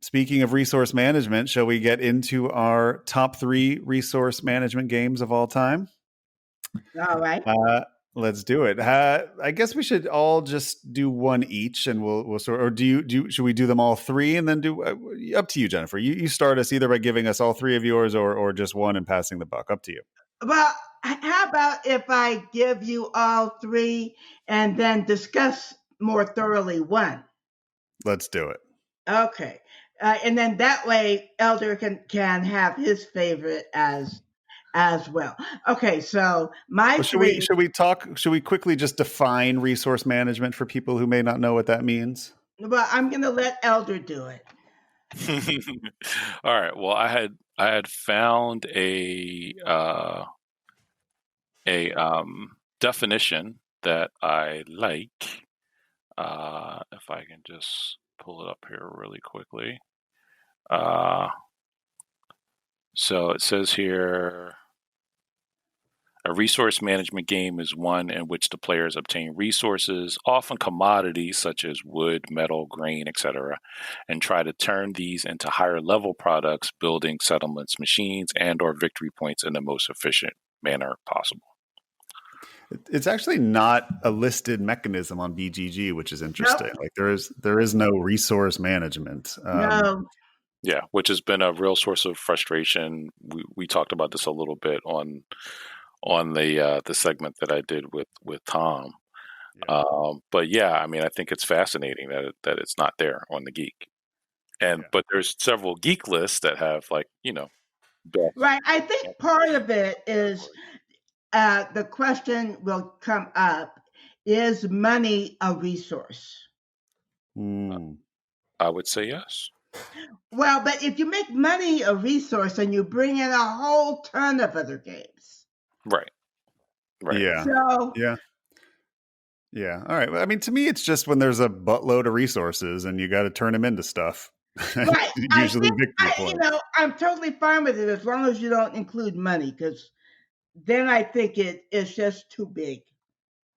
speaking of resource management, shall we get into our top 3 resource management games of all time? All right. Let's do it. I guess we should all just do one each, and we'll sort. Or should we do them all 3 and then do? Up to you, Jennifer. You start us either by giving us all 3 of yours, or just one and passing the buck. Up to you. Well, how about if I give you all 3 and then discuss more thoroughly one? Let's do it. Okay. And then that way Elder can have his favorite as well. Okay, so my Well, 3. Should we quickly just define resource management for people who may not know what that means? Well, I'm going to let Elder do it. All right. Well, I had found a definition that I like. If I can just pull it up here really quickly. So it says here, a resource management game is one in which the players obtain resources, often commodities such as wood, metal, grain, etc., and try to turn these into higher level products, building settlements, machines, and or victory points in the most efficient manner possible. It's actually not a listed mechanism on BGG, which is interesting. Nope. Like there is no resource management. No. Yeah, which has been a real source of frustration. We talked about this a little bit on the segment that I did with Tom. Yeah. But yeah, I mean, I think it's fascinating that it's not there on the Geek. But there's several Geek lists that have best. Right. I think part of it is the question will come up: is money a resource? I would say yes. Well, but if you make money a resource and you bring in a whole ton of other games. Right. Yeah. So, yeah. All right. I mean, to me, it's just when there's a buttload of resources and you got to turn them into stuff. Right. Usually victory points. I'm totally fine with it as long as you don't include money, because then I think it's just too big.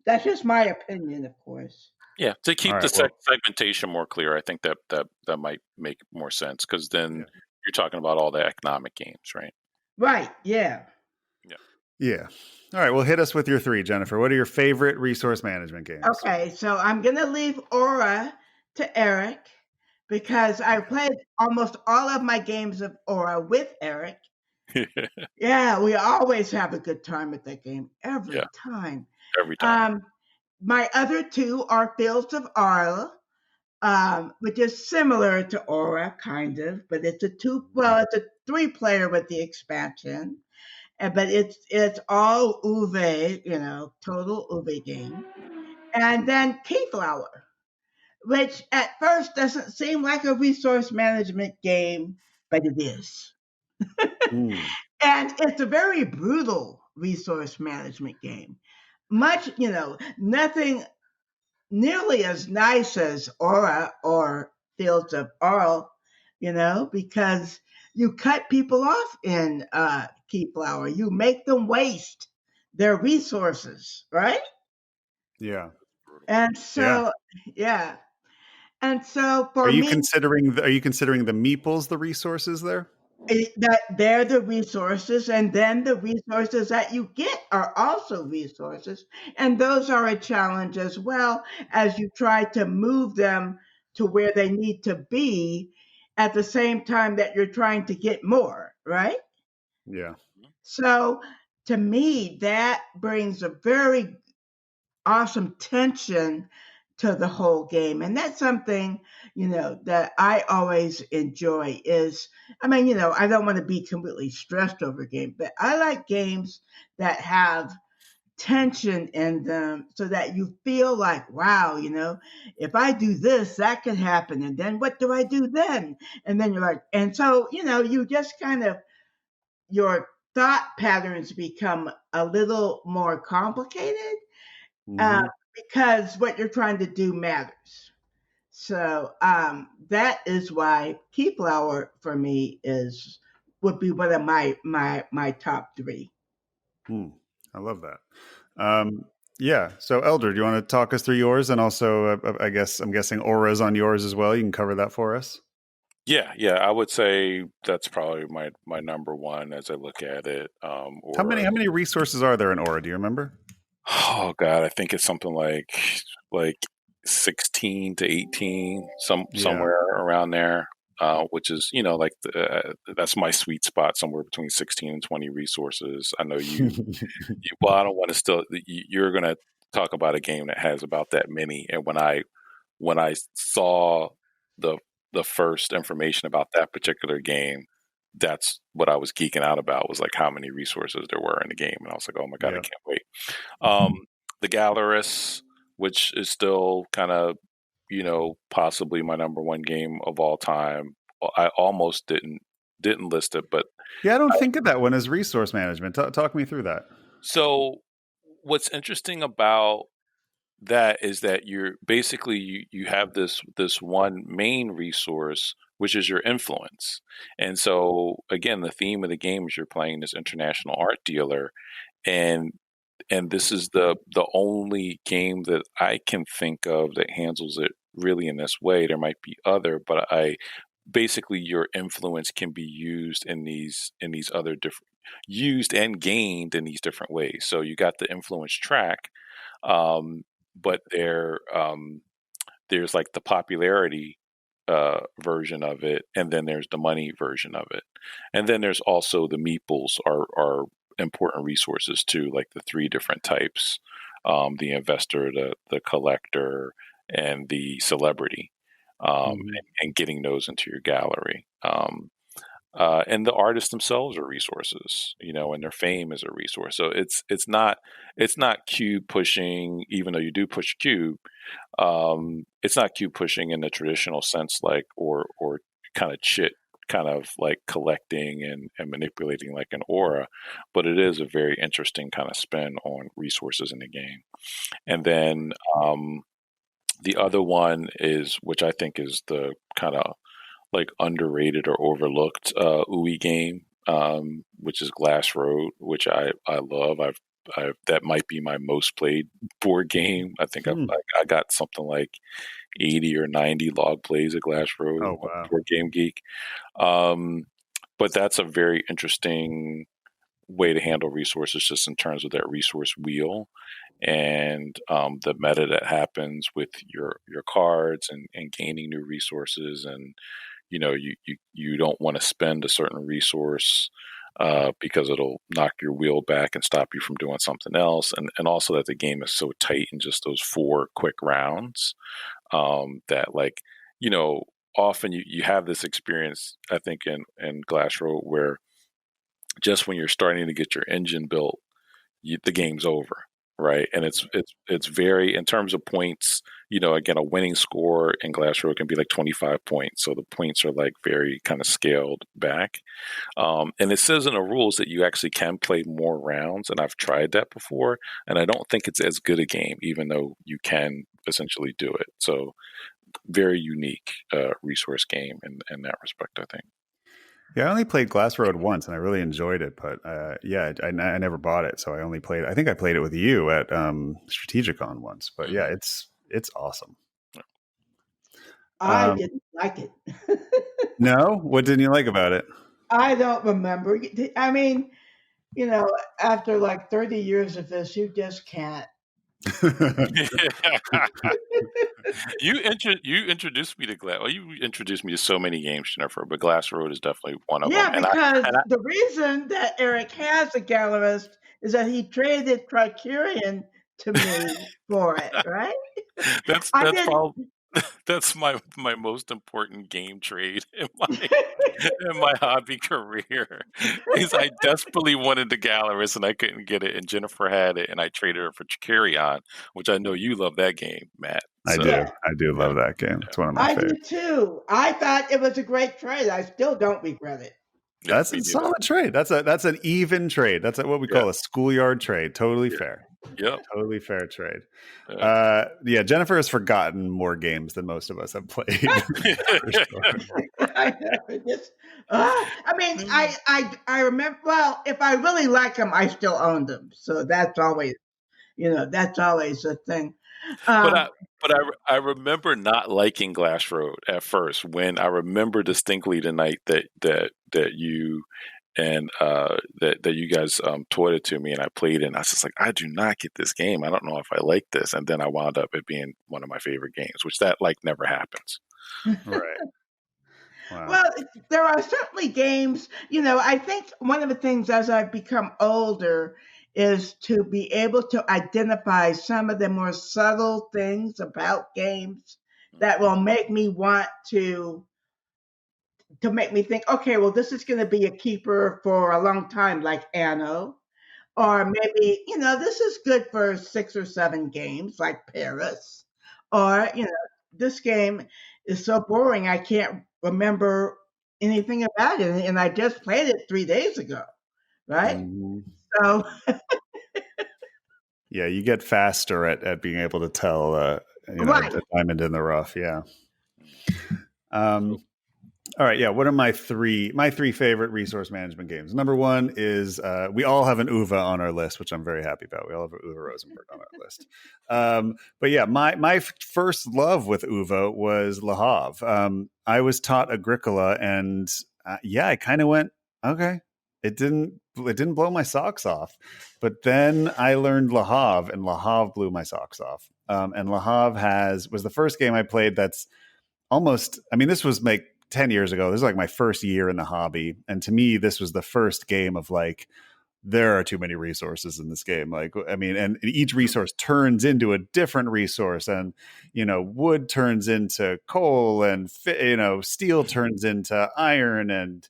That's just my opinion, of course. Yeah, to keep segmentation more clear, I think that might make more sense, because then you're talking about all the economic games, right? Right. Yeah. Yeah. All right. Well, hit us with your 3, Jennifer. What are your favorite resource management games? Okay, so I'm going to leave Aura to Eric, because I played almost all of my games of Aura with Eric. Yeah, we always have a good time with that game every time. Every time. My other 2 are Fields of Arle, which is similar to Aura, kind of, but it's a 3-player with the expansion. But it's all Uwe, total Uwe game. And then Keyflower, which at first doesn't seem like a resource management game, but it is. And it's a very brutal resource management game. Much, nothing nearly as nice as Aura or Fields of Arle, because you cut people off in Keyflower. You make them waste their resources, right? Yeah. And so, yeah. And so for me, are you considering the meeples the resources there? That they're the resources, and then the resources that you get are also resources, and those are a challenge as well, as you try to move them to where they need to be at the same time that you're trying to get more, right? Yeah. So to me, that brings a very awesome tension to the whole game. And that's something, that I always enjoy is, I don't want to be completely stressed over a game, but I like games that have tension in them so that you feel like, wow, if I do this, that could happen. And then what do I do then? And then you're like, and so, you just kind of, your thought patterns become a little more complicated. Because what you're trying to do matters. So that is why Keyflower for me would be one of my top 3. I love that. Yeah. So Elder, do you want to talk us through yours? And also, I'm guessing Aura's on yours as well. You can cover that for us. Yeah, I would say that's probably my number one as I look at it. How Or many resources are there in Aura? Do you remember? oh god, I think it's something like 16 to 18, Yeah. somewhere around there. Which is like that's my sweet spot, somewhere between 16 and 20 resources. I know well, I don't want to still. You're going to talk about a game that has about that many, and when I saw the the first information about that particular game, that's what I was geeking out about, was like how many resources there were in the game, and I was like, oh my god, I Yeah. can't wait. Um, the Gallerists, which is still kind of possibly my number one game of all time. I almost didn't list it, but Yeah, I don't think of that one as resource management. Talk me through that. so what's interesting about that is that you're basically you have this one main resource, which is your influence. And so again, the theme of the game is you're playing this international art dealer, and this is the only game that I can think of that handles it really in this way. There might be other, but I basically your influence can be used in these other different, used and gained in these different ways. So you got the influence track, but there's like the popularity version of it, and then there's the money version of it, and then there's also the meeples are important resources too, like the three different types: the investor, the collector, and the celebrity, and getting those into your gallery. And the artists themselves are resources, and their fame is a resource. So it's not cube pushing, even though you do push cube. It's not cube pushing in the traditional sense, like or kind of chit, kind of like collecting and manipulating like an aura, but it is a very interesting kind of spin on resources in the game. And then the other one is, which I think is the kind of like underrated or overlooked UI game, which is Glass Road, which I love. I've that might be my most played board game. I think I got something like 80 or 90 log plays of Glass Road Oh on wow. Board Game Geek. But that's a very interesting way to handle resources, just in terms of that resource wheel, and the meta that happens with your cards, and gaining new resources. And you don't want to spend a certain resource because it'll knock your wheel back and stop you from doing something else. And also that the game is so tight in just those 4 quick rounds, that, like, often you have this experience, I think, in Glass Road, where just when you're starting to get your engine built, the game's over, right? And it's very, in terms of points, again, a winning score in Glass Road can be like 25 points. So the points are like very kind of scaled back. And it says in the rules that you actually can play more rounds, and I've tried that before, and I don't think it's as good a game, even though you can essentially do it. So very unique resource game in that respect, I think. Yeah, I only played Glass Road once, and I really enjoyed it. But yeah, I never bought it, so I only played. I think I played it with you at Strategicon once. But yeah, it's awesome. I didn't like it. No, what didn't you like about it? I don't remember. I mean, after like 30 years of this, you just can't. You introduced me to Glass. Well, you introduced me to so many games, Jennifer, but Glass Road is definitely one of them. Yeah, And I because and I the reason that Eric has a gallerist is that he traded Criterion to me for it, right? that's I that's didn't. probably that's my most important game trade in my hobby career, is I desperately wanted the Gallerist and I couldn't get it, and Jennifer had it, and I traded her for Carry-On, which I know you love that game, Matt. I So do. Yeah, I do yeah, love that game. It's one of my I do favorites. too. I thought it was a great trade. I still don't regret it. yeah, That's me a neither. solid trade. That's an even trade. That's what we Yeah, call a schoolyard trade. Totally yeah, fair. yep. Totally fair trade. Yeah. Yeah, Jennifer has forgotten more games than most of us have played. For sure. I know. I mean, I remember. Well, if I really like them, I still own them. So that's always the thing. But Um, I remember not liking Glass Road at first. When I remember distinctly the night that you and that you guys taught it to me and I played it, and I was just like, I do not get this game. I don't know if I like this. And then I wound up it being one of my favorite games, which that like never happens. Right. Wow. well, there are certainly games, I think one of the things as I've become older is to be able to identify some of the more subtle things about games that will make me want to make me think, okay, well, this is going to be a keeper for a long time, like Anno. Or maybe, this is good for 6 or 7 games, like Paris. Or, this game is so boring, I can't remember anything about it. And I just played it 3 days ago, right? Mhm. So, Yeah, you get faster at being able to tell, right. a diamond in the rough. Yeah. So Um, All right, yeah. What are my three favorite resource management games? Number one is we all have an Uva on our list, which I'm very happy about. We all have an Uva Rosenberg on our list. But yeah, my first love with Uva was Le Havre. I was taught Agricola, and yeah, I kind of went okay. It didn't blow my socks off, but then I learned Le Havre, and Le Havre blew my socks off. And Le Havre was the first game I played that's almost, I mean, this was like 10 years ago. This is like my first year in the hobby. And to me, this was the first game of like, there are too many resources in this game. Like, I mean, and each resource turns into a different resource, and wood turns into coal, and steel turns into iron, and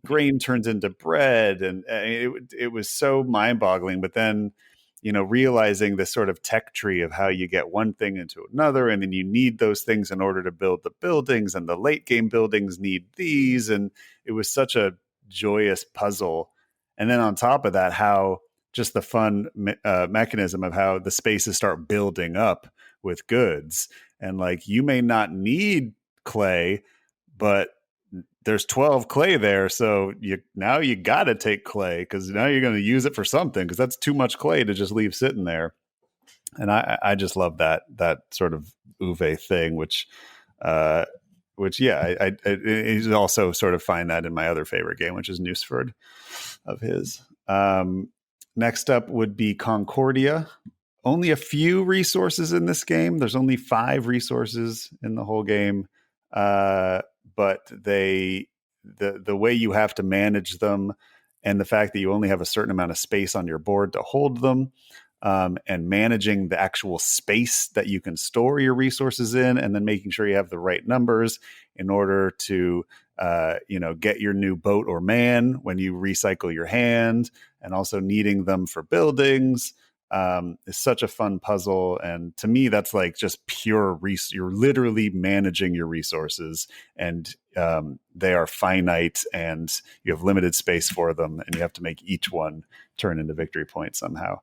grain turns into bread, and it was so mind-boggling. But then realizing this sort of tech tree of how you get one thing into another, and then you need those things in order to build the buildings, and the late game buildings need these, and it was such a joyous puzzle. And then on top of that, how just the fun mechanism of how the spaces start building up with goods, and like you may not need clay, but there's 12 clay there, so you got to take clay because now you're going to use it for something, because that's too much clay to just leave sitting there. And I just love that sort of Uwe thing, uh yeah, I also sort of find that in my other favorite game, which is Newsford of his. Next up would be Concordia. Only a few resources in this game. There's only 5 resources in the whole game, but the way you have to manage them, and the fact that you only have a certain amount of space on your board to hold them, and managing the actual space that you can store your resources in, and then making sure you have the right numbers in order to get your new boat or man when you recycle your hand, and also needing them for buildings, is such a fun puzzle. And to me, that's like just pure you're literally managing your resources, and they are finite, and you have limited space for them, and you have to make each one turn into victory points somehow.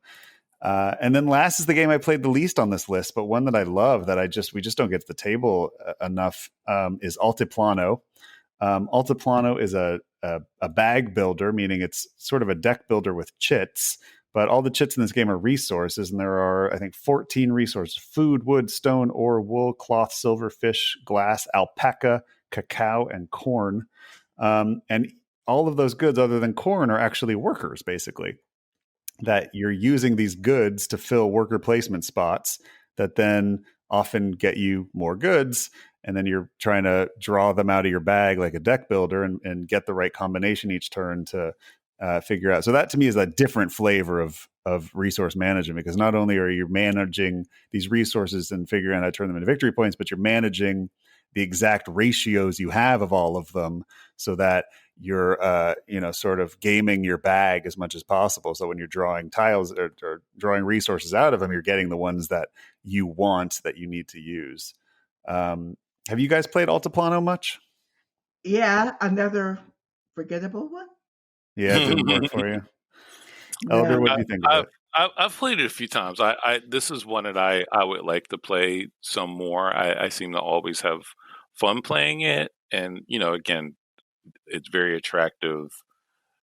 And then last is the game I played the least on this list, but one that I love that we just don't get to the table enough, is Altiplano. Altiplano is a bag builder, meaning it's sort of a deck builder with chits, but all the chits in this game are resources, and there are, I think, 14 resources: food, wood, stone, ore, wool, cloth, silver, fish, glass, alpaca, cacao, and corn. And all of those goods, other than corn, are actually workers, basically, that you're using these goods to fill worker placement spots that then often get you more goods. And then you're trying to draw them out of your bag like a deck builder, and get the right combination each turn to figure out. So that to me is a different flavor of resource management, because not only are you managing these resources and figuring out how to turn them into victory points, but you're managing the exact ratios you have of all of them, so that you're sort of gaming your bag as much as possible. So when you're drawing tiles, or drawing resources out of them, you're getting the ones that you want, that you need to use. Have you guys played Altiplano much? Yeah, another forgettable one. Yeah, it didn't work for you. Elder, No. what do you think of I've, it? I've played it a few times. This is one that I would like to play some more. I seem to always have fun playing it, and again, it's very attractive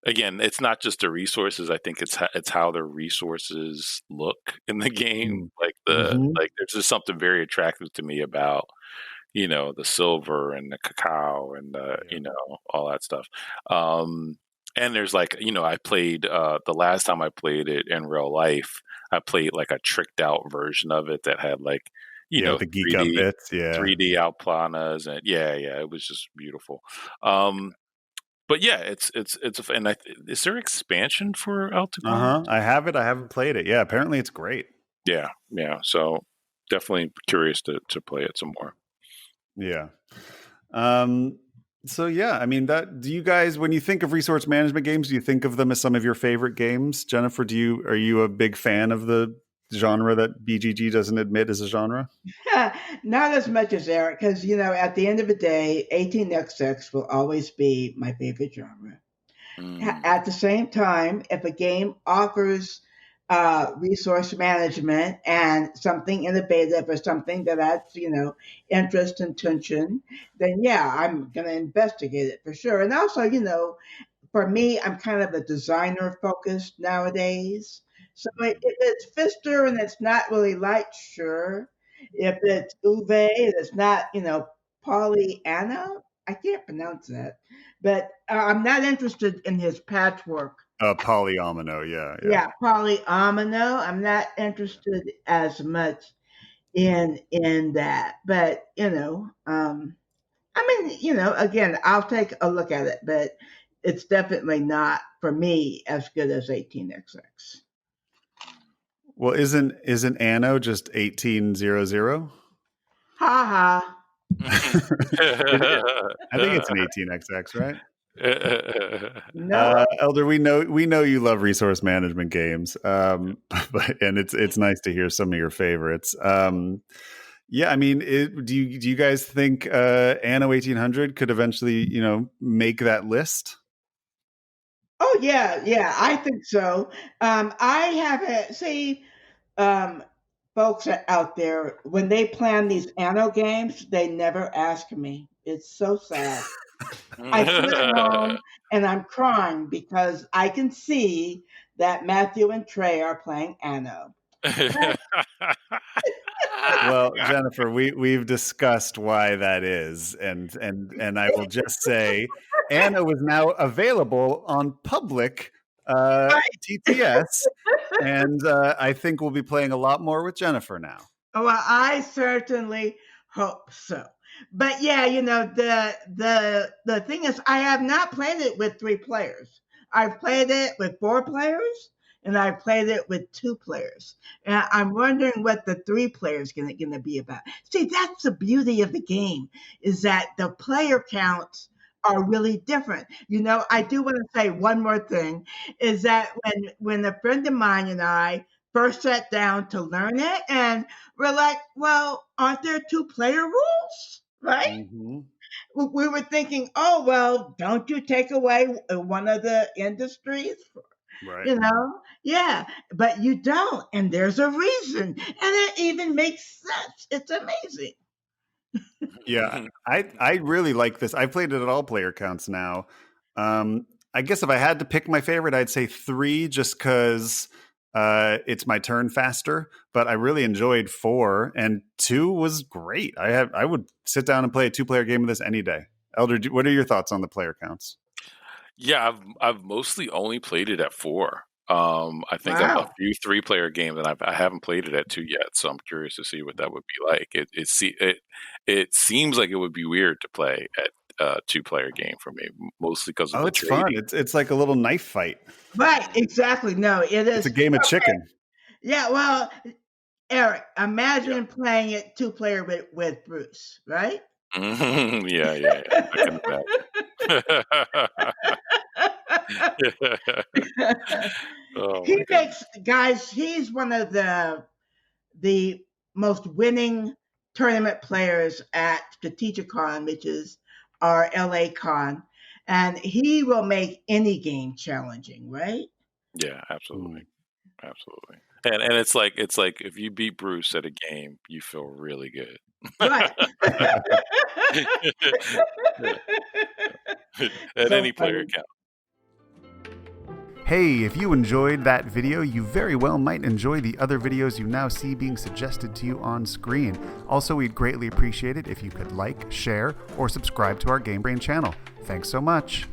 again, it's not just the resources. I think it's how the resources look in the game. Like there's just something very attractive to me about the silver and the cacao and all that stuff. And there's I played the last time I played it in real life, I played like a tricked out version of it that had the geek up 3D bits, 3D Altiplanas, and it was just beautiful. But yeah, it's and is there expansion for Altiplano? I have it. I haven't played it. Yeah, apparently it's great. Yeah. So definitely curious to play it some more. Yeah. So yeah, I mean, do you guys, when you think of resource management games, do you think of them as some of your favorite games? Jennifer, are you a big fan of the genre that BGG doesn't admit is a genre? Not as much as Eric, because at the end of the day, 18xx will always be my favorite genre. At the same time, if a game offers resource management and something innovative or something that adds, interest and tension, then yeah, I'm going to investigate it for sure. And also, for me, I'm kind of a designer focused nowadays. So if it's Fister and it's not really light, sure. If it's Uwe and it's not, Pollyanna, I can't pronounce that. But I'm not interested in his patchwork. Polyomino, yeah. Yeah, polyomino. I'm not interested as much in that. But I mean, again, I'll take a look at it, but it's definitely not for me as good as 18xx. Well, isn't ANNO just 1800? Ha ha. I think it's an 18xx, right? No. Elder, we know you love resource management games, and it's nice to hear some of your favorites. Yeah, I mean, do you guys think ANNO 1800 could eventually, make that list? Oh yeah, I think so. I haven't see folks out there when they plan these ANNO games, they never ask me. It's so sad. I sit at home and I'm crying because I can see that Matthew and Trey are playing ANNO. Well, Jennifer, we've discussed why that is, and I will just say, ANNO is now available on public TTS, and I think we'll be playing a lot more with Jennifer now. Well, I certainly hope so. But yeah, the thing is, I have not played it with 3 players. I've played it with 4 players, and I've played it with 2 players. And I'm wondering what the 3 players gonna be about. See, that's the beauty of the game, is that the player counts are really different. I do want to say one more thing, is that when a friend of mine and I first sat down to learn it, and we're like, well, aren't there 2-player rules? Right? Mm-hmm. We were thinking, oh, well, don't you take away one of the industries? Right. Yeah, but you don't. And there's a reason. And it even makes sense. It's amazing. Yeah, I really like this. I played it at all player counts now. I guess if I had to pick my favorite, I'd say 3 just because it's my turn faster. But I really enjoyed 4, and 2 was great. I would sit down and play a 2-player game of this any day. Elder, what are your thoughts on the player counts? Yeah, I've mostly only played it at 4. I think Wow. a few 3-player games, and I haven't played it at 2 yet. So I'm curious to see what that would be like. It seems like it would be weird to play at a 2-player game for me, mostly because of the it's trading. fun. It's like a little knife fight. Right, exactly. No, it is. It's a game of chicken. Yeah, well, Eric, imagine playing it 2-player with Bruce, right? Yeah. I can imagine. Oh, He makes, guys, he's one of the most winning tournament players at Strategicon, which is our LA con, and he will make any game challenging, right? Yeah, absolutely. And it's like if you beat Bruce at a game, you feel really good. Right. At So any player funny. account. Hey, if you enjoyed that video, you very well might enjoy the other videos you now see being suggested to you on screen. Also, we'd greatly appreciate it if you could like, share, or subscribe to our Game Brain channel. Thanks so much.